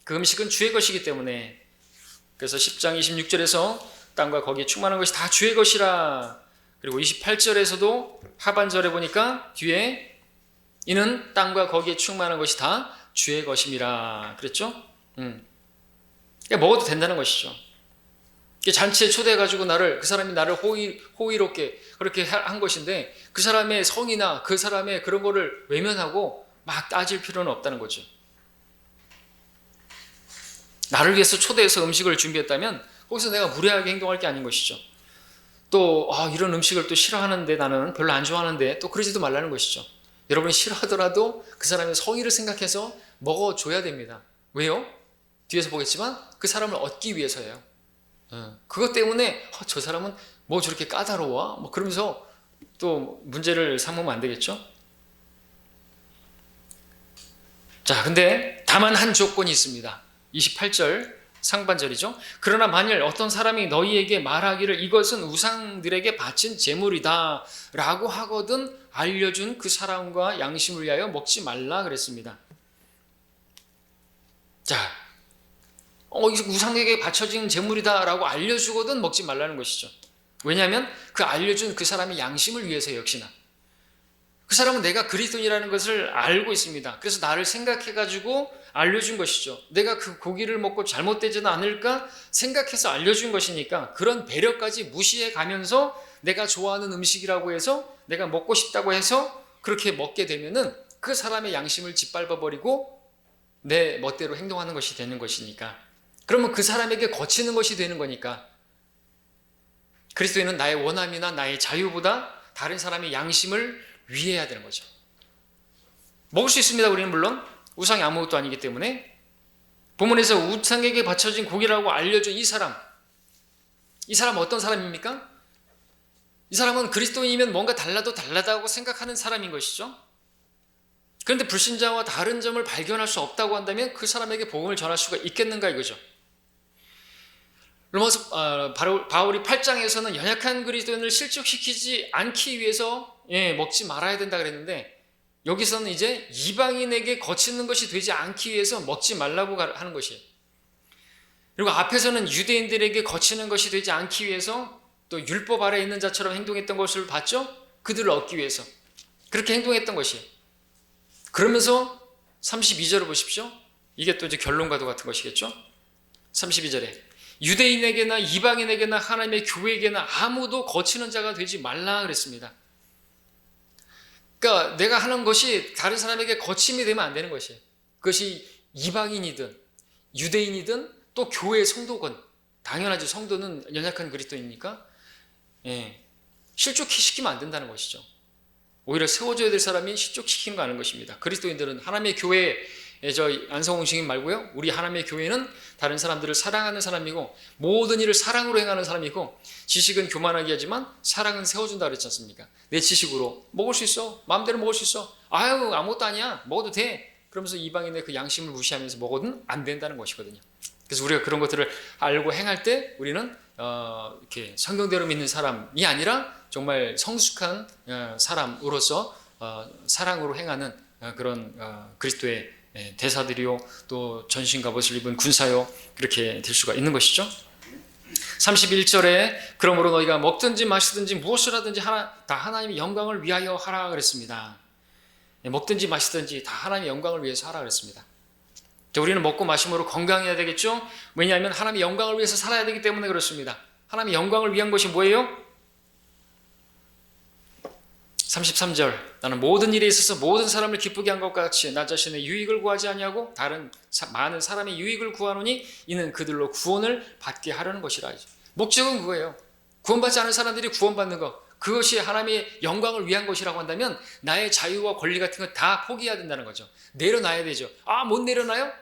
Speaker 1: 그 음식은 주의 것이기 때문에. 그래서 10장 26절에서 땅과 거기에 충만한 것이 다 주의 것이라. 그리고 28절에서도 하반절에 보니까 뒤에 이는 땅과 거기에 충만한 것이 다 주의 것임이라 그랬죠? 그러니까 먹어도 된다는 것이죠. 잔치에 초대해가지고 그 사람이 나를 호의롭게 그렇게 한 것인데 그 사람의 성이나 그 사람의 그런 거를 외면하고 막 따질 필요는 없다는 거죠. 나를 위해서 초대해서 음식을 준비했다면 거기서 내가 무례하게 행동할 게 아닌 것이죠. 또 이런 음식을 또 싫어하는데 나는 별로 안 좋아하는데 또 그러지도 말라는 것이죠. 여러분이 싫어하더라도 그 사람의 성의를 생각해서 먹어줘야 됩니다. 왜요? 뒤에서 보겠지만 그 사람을 얻기 위해서예요. 그것 때문에 저 사람은 뭐 저렇게 까다로워? 뭐 그러면서 또 문제를 삼으면 안 되겠죠? 자, 근데 다만 한 조건이 있습니다. 28절 상반절이죠. 그러나 만일 어떤 사람이 너희에게 말하기를 이것은 우상들에게 바친 제물이다 라고 하거든 알려준 그 사람과 양심을 위하여 먹지 말라 그랬습니다. 자, 우상에게 바쳐진 제물이다 라고 알려주거든 먹지 말라는 것이죠. 왜냐하면 그 알려준 그 사람의 양심을 위해서 역시나. 그 사람은 내가 그리스도인이라는 것을 알고 있습니다. 그래서 나를 생각해가지고 알려준 것이죠. 내가 그 고기를 먹고 잘못되지는 않을까 생각해서 알려준 것이니까 그런 배려까지 무시해 가면서 내가 좋아하는 음식이라고 해서 내가 먹고 싶다고 해서 그렇게 먹게 되면은 그 사람의 양심을 짓밟아버리고 내 멋대로 행동하는 것이 되는 것이니까. 그러면 그 사람에게 거치는 것이 되는 거니까. 그리스도인은 나의 원함이나 나의 자유보다 다른 사람의 양심을 위해야 되는 거죠. 먹을 수 있습니다. 우리는 물론 우상이 아무것도 아니기 때문에. 본문에서 우상에게 바쳐진 고기라고 알려준 이 사람 어떤 사람입니까? 이 사람은 그리스도인이면 뭔가 달라다고 생각하는 사람인 것이죠. 그런데 불신자와 다른 점을 발견할 수 없다고 한다면 그 사람에게 복음을 전할 수가 있겠는가 이거죠. 로마서 바울이 8장에서는 연약한 그리스도인을 실족시키지 않기 위해서 먹지 말아야 된다 그랬는데 여기서는 이제 이방인에게 거치는 것이 되지 않기 위해서 먹지 말라고 하는 것이에요. 그리고 앞에서는 유대인들에게 거치는 것이 되지 않기 위해서 또 율법 아래에 있는 자처럼 행동했던 것을 봤죠? 그들을 얻기 위해서 그렇게 행동했던 것이에요. 그러면서 32절을 보십시오. 이게 또 이제 결론과도 같은 것이겠죠? 32절에 유대인에게나 이방인에게나 하나님의 교회에게나 아무도 거치는 자가 되지 말라 그랬습니다. 그러니까 내가 하는 것이 다른 사람에게 거침이 되면 안 되는 것이에요. 그것이 이방인이든 유대인이든 또 교회의 성도건 당연하죠. 성도는 연약한 그리스도이니까 실족시키면 안 된다는 것이죠. 오히려 세워줘야 될 사람이 실족시키는 거 아는 것입니다. 그리스도인들은 하나님의 교회 안성홍 말고요. 우리 하나님의 교회는 다른 사람들을 사랑하는 사람이고 모든 일을 사랑으로 행하는 사람이고 지식은 교만하게 하지만 사랑은 세워준다 그랬지 않습니까? 내 지식으로 먹을 수 있어. 마음대로 먹을 수 있어. 아무것도 아니야. 먹어도 돼. 그러면서 이방인의 그 양심을 무시하면서 먹어도 안 된다는 것이거든요. 그래서 우리가 그런 것들을 알고 행할 때 우리는 이렇게 성경대로 믿는 사람이 아니라 정말 성숙한 사람으로서 사랑으로 행하는 그런 그리스도의 대사들이요 또 전신갑옷을 입은 군사요 그렇게 될 수가 있는 것이죠. 31절에 그러므로 너희가 먹든지 마시든지 무엇을 하든지 다 하나님의 영광을 위하여 하라 그랬습니다. 먹든지 마시든지 다 하나님의 영광을 위해서 하라 그랬습니다. 우리는 먹고 마심으로 건강해야 되겠죠. 왜냐하면 하나님의 영광을 위해서 살아야 되기 때문에 그렇습니다. 하나님의 영광을 위한 것이 뭐예요? 33절 나는 모든 일에 있어서 모든 사람을 기쁘게 한 것 같이 나 자신의 유익을 구하지 아니하고 다른 많은 사람의 유익을 구하노니 이는 그들로 구원을 받게 하려는 것이라. 목적은 그거예요. 구원받지 않은 사람들이 구원받는 것, 그것이 하나님의 영광을 위한 것이라고 한다면 나의 자유와 권리 같은 거 다 포기해야 된다는 거죠. 내려놔야 되죠. 아, 못 내려놔요?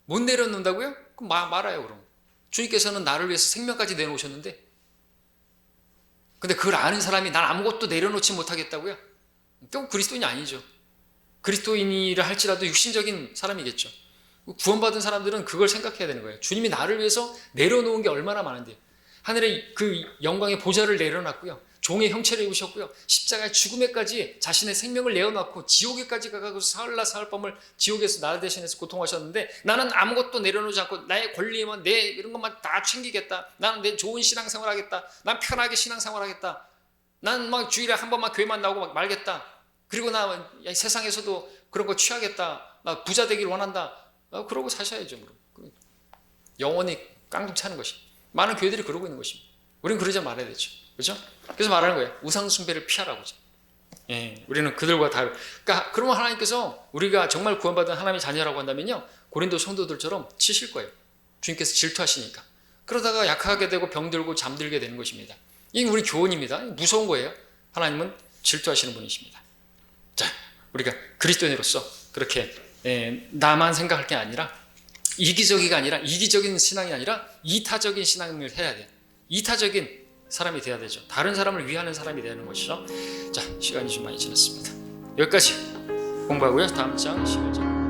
Speaker 1: 못 내려놓는다고요? 그럼 말아요, 그럼. 주님께서는 나를 위해서 생명까지 내놓으셨는데, 근데 그걸 아는 사람이 난 아무것도 내려놓지 못하겠다고요? 결국 그리스도인이 아니죠. 그리스도인이라 할지라도 육신적인 사람이겠죠. 구원받은 사람들은 그걸 생각해야 되는 거예요. 주님이 나를 위해서 내려놓은 게 얼마나 많은데요. 하늘의 그 영광의 보좌를 내려놨고요. 종의 형체를 입으셨고요. 십자가의 죽음에까지 자신의 생명을 내어놓고 지옥에까지 가서 사흘날 사흘밤을 지옥에서 나 대신해서 고통하셨는데, 나는 아무것도 내려놓지 않고 나의 권리만 내 이런 것만 다 챙기겠다. 나는 내 좋은 신앙생활 하겠다. 난 편하게 신앙생활 하겠다. 난 막 주일에 한 번만 교회만 나오고 막 말겠다. 그리고 나 세상에서도 그런 거 취하겠다. 나 부자 되길 원한다. 그러고 사셔야죠. 영원히 깡통 차는 것이. 많은 교회들이 그러고 있는 것입니다. 우리는 그러지 말아야 되죠. 그렇죠? 그래서 말하는 거예요. 우상 숭배를 피하라고죠. 예, 우리는 그들과 다르. 그러니까 그러면 하나님께서 우리가 정말 구원받은 하나님의 자녀라고 한다면요, 고린도 성도들처럼 치실 거예요. 주님께서 질투하시니까. 그러다가 약하게 되고 병들고 잠들게 되는 것입니다. 이게 우리 교훈입니다. 무서운 거예요. 하나님은 질투하시는 분이십니다. 자, 우리가 그리스도인으로서 그렇게 나만 생각할 게 아니라 이기적인 신앙이 아니라 이타적인 신앙을 해야 돼요. 이타적인 사람이 돼야 되죠. 다른 사람을 위하는 사람이 되는 것이죠. 자, 시간이 좀 많이 지났습니다. 여기까지 공부하고요. 다음 장 11장.